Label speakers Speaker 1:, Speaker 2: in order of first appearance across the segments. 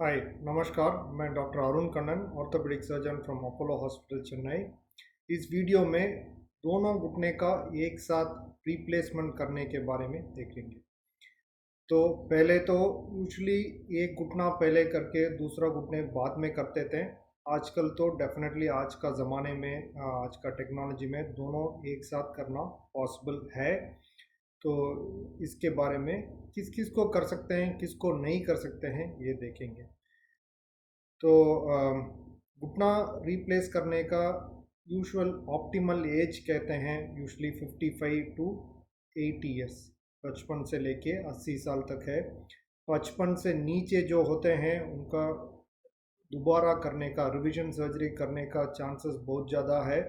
Speaker 1: हाय, नमस्कार। मैं doctor Arun Kannan, orthopaedic surgeon from Apollo hospital Chennai. इस वीडियो में दोनों घुटने का एक साथ रिप्लेसमेंट करने के बारे में देखेंगे। तो पहले तो यूजुअली एक घुटना पहले करके दूसरा घुटने बाद में करते थे। आजकल तो डेफिनेटली आज का ज़माने में आज का टेक्नोलॉजी में दोनों एक साथ करना पॉसिबल है। तो इसके बारे में किस किस को कर सकते हैं, किसको नहीं कर सकते हैं, ये देखेंगे। तो घुटना रिप्लेस करने का यूजुअल ऑप्टिमल एज कहते हैं यूजुअली 55 टू 80 ईयर्स, 55 से लेके 80 साल तक है। 55 से नीचे जो होते हैं उनका दोबारा करने का, रिवीजन सर्जरी करने का चांसेस बहुत ज़्यादा है।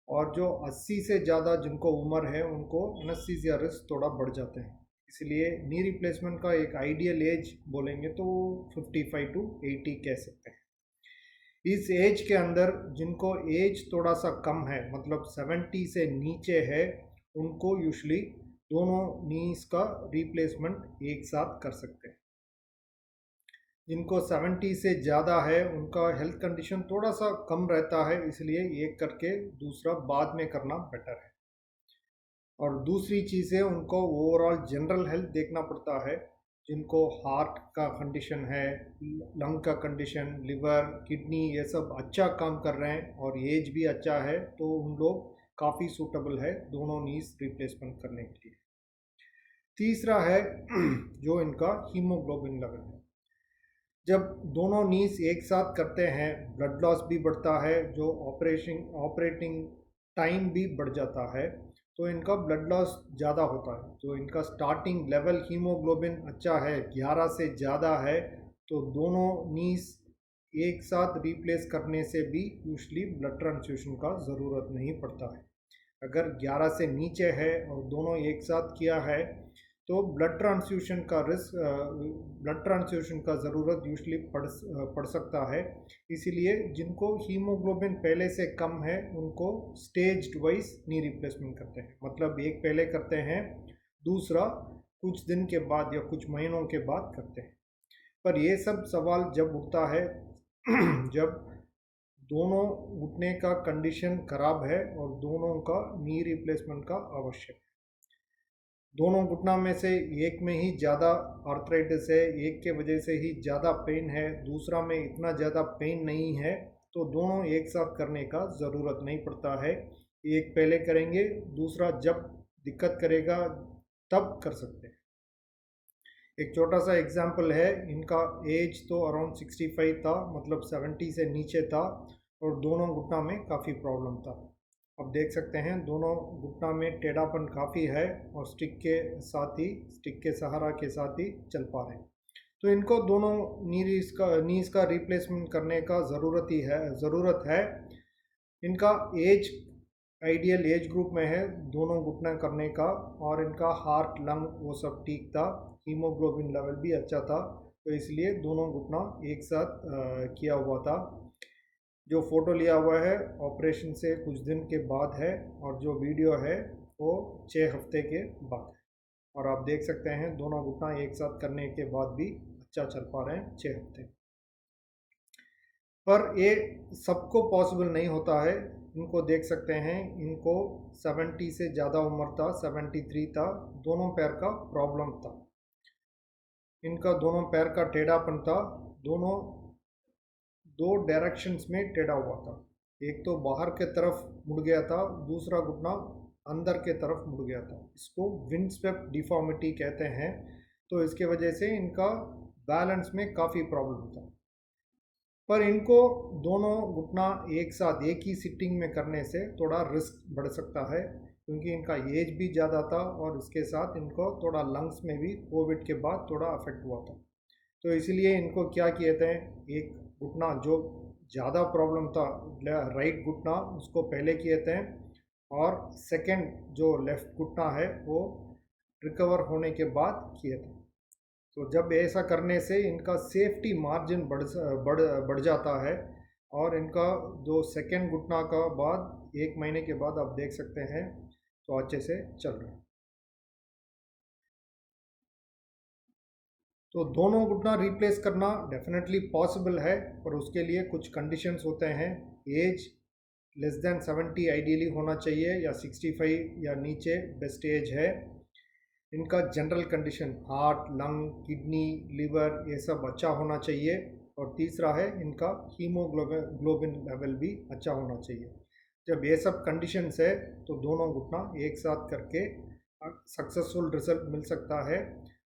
Speaker 1: और जो 80 से ज़्यादा जिनको उम्र है उनको एनेस्थीसिया रिस्क थोड़ा बढ़ जाते हैं। इसलिए नी रिप्लेसमेंट का एक आइडियल एज बोलेंगे तो 55 टू 80 कह सकते हैं। इस एज के अंदर जिनको एज थोड़ा सा कम है, मतलब 70 से नीचे है, उनको यूजुअली दोनों नीज का रिप्लेसमेंट एक साथ कर सकते हैं। जिनको 70 से ज़्यादा है उनका हेल्थ कंडीशन थोड़ा सा कम रहता है, इसलिए एक करके दूसरा बाद में करना बेटर है। और दूसरी चीज़ है, उनको ओवरऑल जनरल हेल्थ देखना पड़ता है। जिनको हार्ट का कंडीशन है, लंग का कंडीशन, लिवर, किडनी, ये सब अच्छा काम कर रहे हैं और एज भी अच्छा है, तो उन लोग काफ़ी सूटेबल है दोनों नीज रिप्लेसमेंट करने के लिए। तीसरा है जो इनका हीमोग्लोबिन लेवल है। जब दोनों नीज एक साथ करते हैं ब्लड लॉस भी बढ़ता है, जो ऑपरेटिंग टाइम भी बढ़ जाता है, तो इनका ब्लड लॉस ज़्यादा होता है। तो इनका स्टार्टिंग लेवल हीमोग्लोबिन अच्छा है, 11 से ज़्यादा है, तो दोनों नीज एक साथ रिप्लेस करने से भी यूजुअली ब्लड ट्रांसफ्यूशन का ज़रूरत नहीं पड़ता है। अगर 11 से नीचे है और दोनों एक साथ किया है तो ब्लड ट्रांसफ्यूशन का ज़रूरत यूजुअली पड़ सकता है। इसीलिए जिनको हीमोग्लोबिन पहले से कम है उनको स्टेज्ड वाइज नी रिप्लेसमेंट करते हैं, मतलब एक पहले करते हैं, दूसरा कुछ दिन के बाद या कुछ महीनों के बाद करते हैं। पर ये सब सवाल जब उठता है जब दोनों घुटने का कंडीशन खराब है और दोनों का नी रिप्लेसमेंट का आवश्यक है। दोनों घुटना में से एक में ही ज़्यादा आर्थराइटिस है, एक के वजह से ही ज़्यादा पेन है, दूसरा में इतना ज़्यादा पेन नहीं है, तो दोनों एक साथ करने का ज़रूरत नहीं पड़ता है। एक पहले करेंगे, दूसरा जब दिक्कत करेगा तब कर सकते हैं। एक छोटा सा एग्जाम्पल है, इनका एज तो अराउंड 65 था, मतलब 70 से नीचे था, और दोनों घुटना में काफ़ी प्रॉब्लम था। अब देख सकते हैं दोनों घुटना में टेढ़ापन काफ़ी है और स्टिक के सहारा के साथ ही चल पा रहे हैं। तो इनको दोनों नीज का रिप्लेसमेंट करने का ज़रूरत है। इनका एज आइडियल एज ग्रुप में है दोनों घुटना करने का, और इनका हार्ट, लंग वो सब ठीक था, हीमोग्लोबिन लेवल भी अच्छा था, तो इसलिए दोनों घुटना एक साथ किया हुआ था। जो फ़ोटो लिया हुआ है ऑपरेशन से कुछ दिन के बाद है, और जो वीडियो है वो 6 हफ्ते के बाद है। और आप देख सकते हैं दोनों घुटना एक साथ करने के बाद भी अच्छा चल पा रहे हैं 6 हफ्ते। पर ये सबको पॉसिबल नहीं होता है। इनको देख सकते हैं, इनको 70 से ज़्यादा उम्र था, 73 था, दोनों पैर का प्रॉब्लम था, इनका दोनों पैर का टेढ़ापन था, दोनों दो डायरेक्शंस में टेढ़ा हुआ था। एक तो बाहर के तरफ मुड़ गया था, दूसरा घुटना अंदर के तरफ मुड़ गया था। इसको विंडस्वेप्ट डिफॉर्मिटी कहते हैं। तो इसके वजह से इनका बैलेंस में काफ़ी प्रॉब्लम था। पर इनको दोनों घुटना एक साथ एक ही सिटिंग में करने से थोड़ा रिस्क बढ़ सकता है, क्योंकि इनका एज भी ज़्यादा था और इसके साथ इनको थोड़ा लंग्स में भी कोविड के बाद थोड़ा अफेक्ट हुआ था। तो इसीलिए इनको क्या किए थे, एक घुटना जो ज़्यादा प्रॉब्लम था, राइट घुटना, उसको पहले किए थे, और सेकंड जो लेफ़्ट घुटना है वो रिकवर होने के बाद किए थे। तो जब ऐसा करने से इनका सेफ्टी मार्जिन बढ़ बढ़ जाता है, और इनका जो सेकंड घुटना का बाद 1 महीने के बाद आप देख सकते हैं तो अच्छे से चल रहा है। तो दोनों घुटना रिप्लेस करना डेफिनेटली पॉसिबल है, पर उसके लिए कुछ कंडीशंस होते हैं। एज लेस देन 70 आइडियली होना चाहिए, या 65 या नीचे बेस्ट एज है। इनका general condition heart, lung, kidney, liver ये सब अच्छा होना चाहिए। और तीसरा है इनका हीमोग्लोबिन लेवल भी अच्छा होना चाहिए। जब ये सब कंडीशंस है तो दोनों घुटना एक साथ करके सक्सेसफुल रिजल्ट मिल सकता है।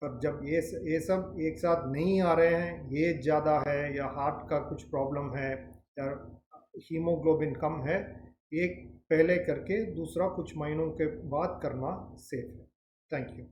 Speaker 1: पर जब ये सब एक साथ नहीं आ रहे हैं, एज ज़्यादा है या हार्ट का कुछ प्रॉब्लम है या हीमोग्लोबिन कम है, एक पहले करके दूसरा कुछ महीनों के बाद करना सेफ है। Thank you.